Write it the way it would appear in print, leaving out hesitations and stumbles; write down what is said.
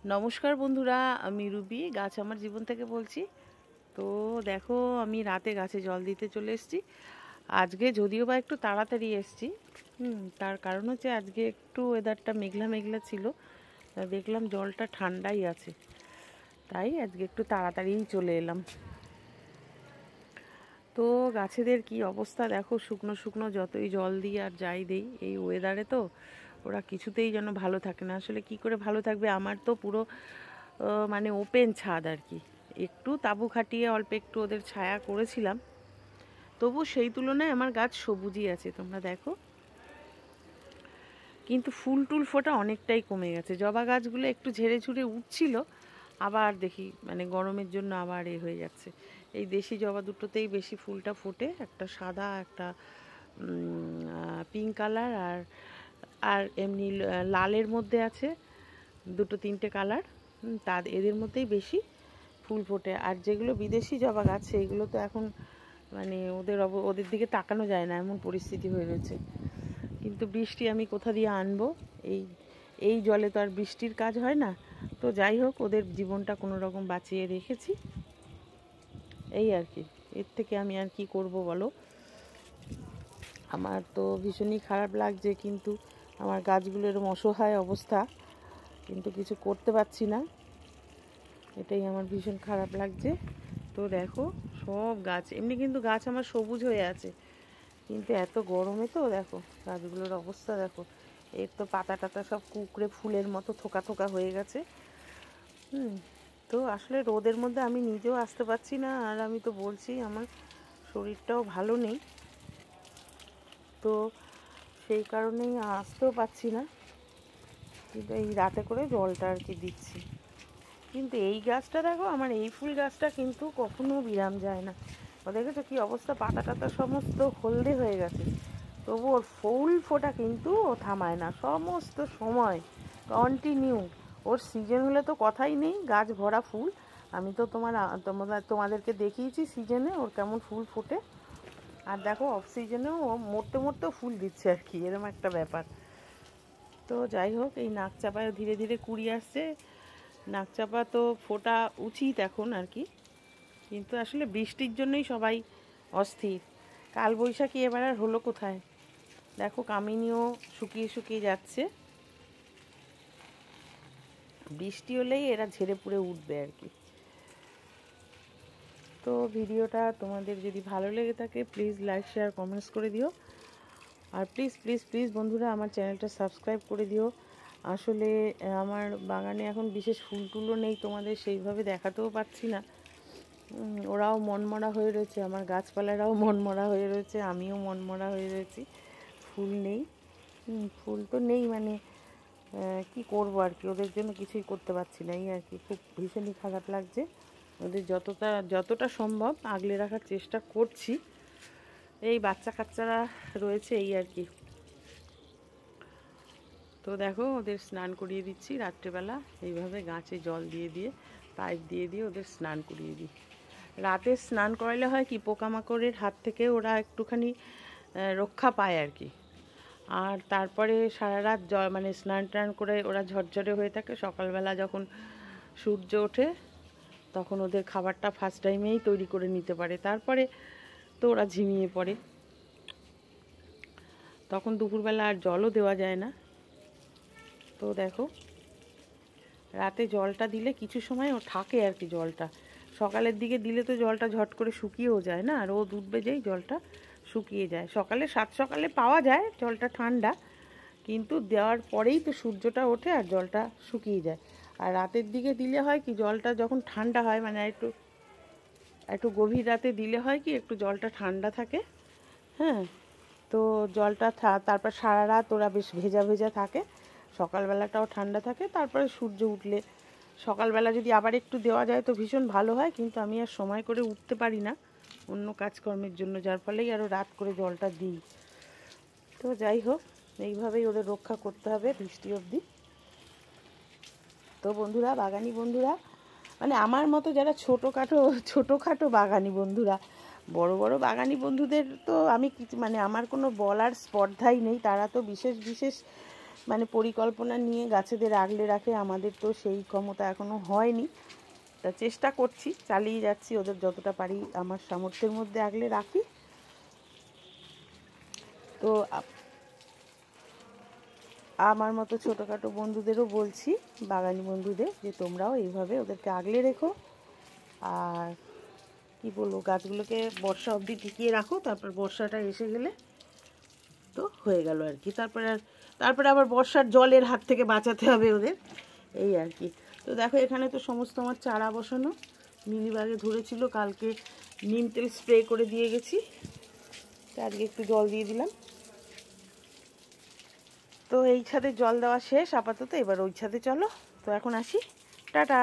নমস্কার বন্ধুরা, আমি রুবি গাছ আমার জীবন থেকে বলছি। তো দেখো, আমি রাতে গাছে জল দিতে চলে এসেছি। আজকে যদিও বা একটু তাড়াতাড়ি এসেছি, তার কারণ হচ্ছে আজকে একটু ওয়েদারটা মেঘলা মেঘলা ছিল, তা দেখলাম জলটা ঠান্ডাই আছে, তাই আজকে একটু তাড়াতাড়িই চলে এলাম। তো গাছেদের কি অবস্থা দেখো, শুকনো শুকনো যতই জল দিই আর যাই দিই, এই ওয়েদারে তো ওরা কিছুতেই যেন ভালো থাকে না। আসলে কি করে ভালো থাকবে, আমার তো পুরো মানে ওপেন ছাদ আর কি। একটু তাঁবু খাটিয়ে অল্প একটু ওদের ছায়া করেছিলাম, তবু সেই তুলনায় আমার গাছ সবুজই আছে, তোমরা দেখো। কিন্তু ফুল টুল ফোটা অনেকটাই কমে গেছে। জবা গাছগুলো একটু ঝেড়ে ঝুড়ে উঠছিল, আবার দেখি মানে গরমের জন্য আবার হয়ে যাচ্ছে। এই দেশি জবা দুটোতেই বেশি ফুলটা ফোটে, একটা সাদা, একটা পিঙ্ক কালার, আর আর এমনি লালের মধ্যে আছে দুটো তিনটে কালার। এদের মধ্যেই বেশি ফুল ফোটে। আর যেগুলো বিদেশি জবা গাছ সেইগুলো তো এখন মানে ওদের দিকে তাকানো যায় না, এমন পরিস্থিতি হয়ে রয়েছে। কিন্তু বৃষ্টি আমি কোথা দিয়ে আনবো? এই এই জলে তো আর বৃষ্টির কাজ হয় না। তো যাই হোক, ওদের জীবনটা কোনো রকম বাঁচিয়ে রেখেছি, এই আর কি। এর থেকে আমি আর কি করব বলো? আমার তো ভীষণই খারাপ লাগছে, কিন্তু আমার গাছগুলোর অসহায় অবস্থা, কিন্তু কিছু করতে পারছি না, এটাই আমার ভীষণ খারাপ লাগছে। তো দেখো, সব গাছ এমনি কিন্তু গাছ আমার সবুজ হয়ে আছে, কিন্তু এত গরমে তো দেখো গাছগুলোর অবস্থা দেখো। এর তো পাতা টাতা সব কুকড়ে ফুলের মতো থোকা থোকা হয়ে গেছে। তো আসলে রোদের মধ্যে আমি নিজেও আসতে পারছি না, আর আমি তো বলছি আমার শরীরটাও ভালো নেই, তো সেই কারণেই আসতেও পারছি না। কিন্তু এই রাতে করে জলটা আর কি দিচ্ছি। কিন্তু এই গাছটা দেখো, আমার এই ফুল গাছটা কিন্তু কখনো বিরাম যায় না। দেখেছো কি অবস্থা, পাতা টাতা সমস্ত হলদে হয়ে গেছে, তবু ওর ফুল ফোটা কিন্তু ও থামায় না, সমস্ত সময় কন্টিনিউ। ওর সিজন হলে তো কথাই নেই, গাছ ভরা ফুল। আমি তো তোমাদেরকে দেখিয়েছি সিজনে ওর কেমন ফুল ফোটে, আর দেখো অফ সিজনেও ও মরতে মরতেও ফুল দিচ্ছে আর কি, এরকম একটা ব্যাপার। তো যাই হোক, এই নাকচাপায় ধীরে ধীরে কুড়ি আসছে। নাকচাপা তো ফোটা উচিত এখন আর কি, কিন্তু আসলে বৃষ্টির জন্যই সবাই অস্থির। কালবৈশাখী এবার আর হলো কোথায়? দেখো কামিনীও শুকিয়ে শুকিয়ে যাচ্ছে, বৃষ্টি হলেই এরা ঝেড়ে পুড়ে উঠবে আর কি। তো ভিডিওটা তোমাদের যদি ভালো লেগে থাকে প্লিজ লাইক শেয়ার কমেন্টস করে দিও, আর প্লিজ প্লিজ প্লিজ বন্ধুরা আমার চ্যানেলটা সাবস্ক্রাইব করে দিও। আসলে আমার বাগানে এখন বিশেষ ফুল টুলও নেই, তোমাদের সেইভাবে দেখাতেও পারছি না। ওরাও মনমরা হয়ে রয়েছে, আমার গাছপালারাও মনমরা হয়ে রয়েছে, আমিও মনমরা হয়ে রয়েছি। ফুল নেই, ফুল তো নেই, মানে কি করব আর কি, ওদের জন্য কিছুই করতে পারছি না, এই আর কি। খুব ভীষণই খারাপ লাগছে। ওদের যতটা সম্ভব আগলে রাখার চেষ্টা করছি। এই বাচ্চা কাচ্চারা রয়েছে, এই আর কি। তো দেখো, ওদের স্নান করিয়ে দিচ্ছি রাত্রেবেলা, এইভাবে গাছে জল দিয়ে দিয়ে পাইপ দিয়ে দিয়ে ওদের স্নান করিয়ে দিই। রাতে স্নান করাইলে হয় কি, পোকামাকড়ের হাত থেকে ওরা একটুখানি রক্ষা পায় আর কি। আর তারপরে সারা রাত মানে স্নান টান করে ওরা ঝরঝরে হয়ে থাকে, সকালবেলা যখন সূর্য ওঠে তখন ওদের খাবারটা ফার্স্ট টাইমেই তৈরি করে নিতে পারে, তারপরে তো ওরা ঝিমিয়ে পড়ে, তখন দুপুরবেলা আর জলও দেওয়া যায় না। তো দেখো, রাতে জলটা দিলে কিছু সময় ও থাকে আর কি, জলটা সকালের দিকে দিলে তো জলটা ঝট করে শুকিয়েও যায় না, রোদ উঠবে যেই জলটা শুকিয়ে যায়। সাত সকালে পাওয়া যায় জলটা ঠান্ডা, কিন্তু দেওয়ার পরেই তো সূর্যটা ওঠে আর জলটা শুকিয়ে যায়। আর রাতের দিকে দিলে হয় কি, জলটা যখন ঠান্ডা হয়, মানে একটু একটু গভীর রাতে দিলে হয় কি, একটু জলটা ঠান্ডা থাকে। হ্যাঁ, তো জলটা তারপর সারা রাত ওরা বেশ ভেজা ভেজা থাকে, সকালবেলাটাও ঠান্ডা থাকে, তারপরে সূর্য উঠলে সকালবেলা যদি আবার একটু দেওয়া যায় তো ভীষণ ভালো হয়। কিন্তু আমি আর সময় করে উঠতে পারি না অন্য কাজকর্মের জন্য, যার ফলেই আরও রাত করে জলটা দিই। তো যাই হোক, এইভাবেই ওদের রক্ষা করতে হবে বৃষ্টি অবধি। তো বন্ধুরা, বাগানি বন্ধুরা, মানে আমার মতো যারা ছোটোখাটো বাগানি বন্ধুরা, বড় বড় বাগানি বন্ধুদের তো আমি কিছু মানে আমার কোনো বলার স্পর্ধাই নেই, তারা তো বিশেষ বিশেষ মানে পরিকল্পনা নিয়ে গাছেদের আগলে রাখে, আমাদের তো সেই ক্ষমতা এখনও হয়নি। তা চেষ্টা করছি, চালিয়ে যাচ্ছি, ওদের যতটা পারি আমার সামর্থ্যের মধ্যে আগলে রাখি। তো আমার মতো ছোটোখাটো বন্ধুদেরও বলছি, বাগানি বন্ধুদের, যে তোমরাও এইভাবে ওদেরকে আগলে রেখো। আর কি বলবো, গাছগুলোকে বর্ষা অবধি টিকিয়ে রাখো, তারপর বর্ষাটা এসে গেলে তো হয়ে গেল আর কি। তারপরে আবার বর্ষার জলের হাত থেকে বাঁচাতে হবে ওদের, এই আর কি। তো দেখো এখানে তো সমস্ত আমার চারা বসানো, মিলিবাগে ধরেছিল, কালকে নিম তেল স্প্রে করে দিয়ে গেছি, আজকে একটু জল দিয়ে দিলাম। তো এই ছাদে জল দেওয়া শেষ আপাতত, এবার ওই ছাদে চলো। তো এখন আসি, টাটা।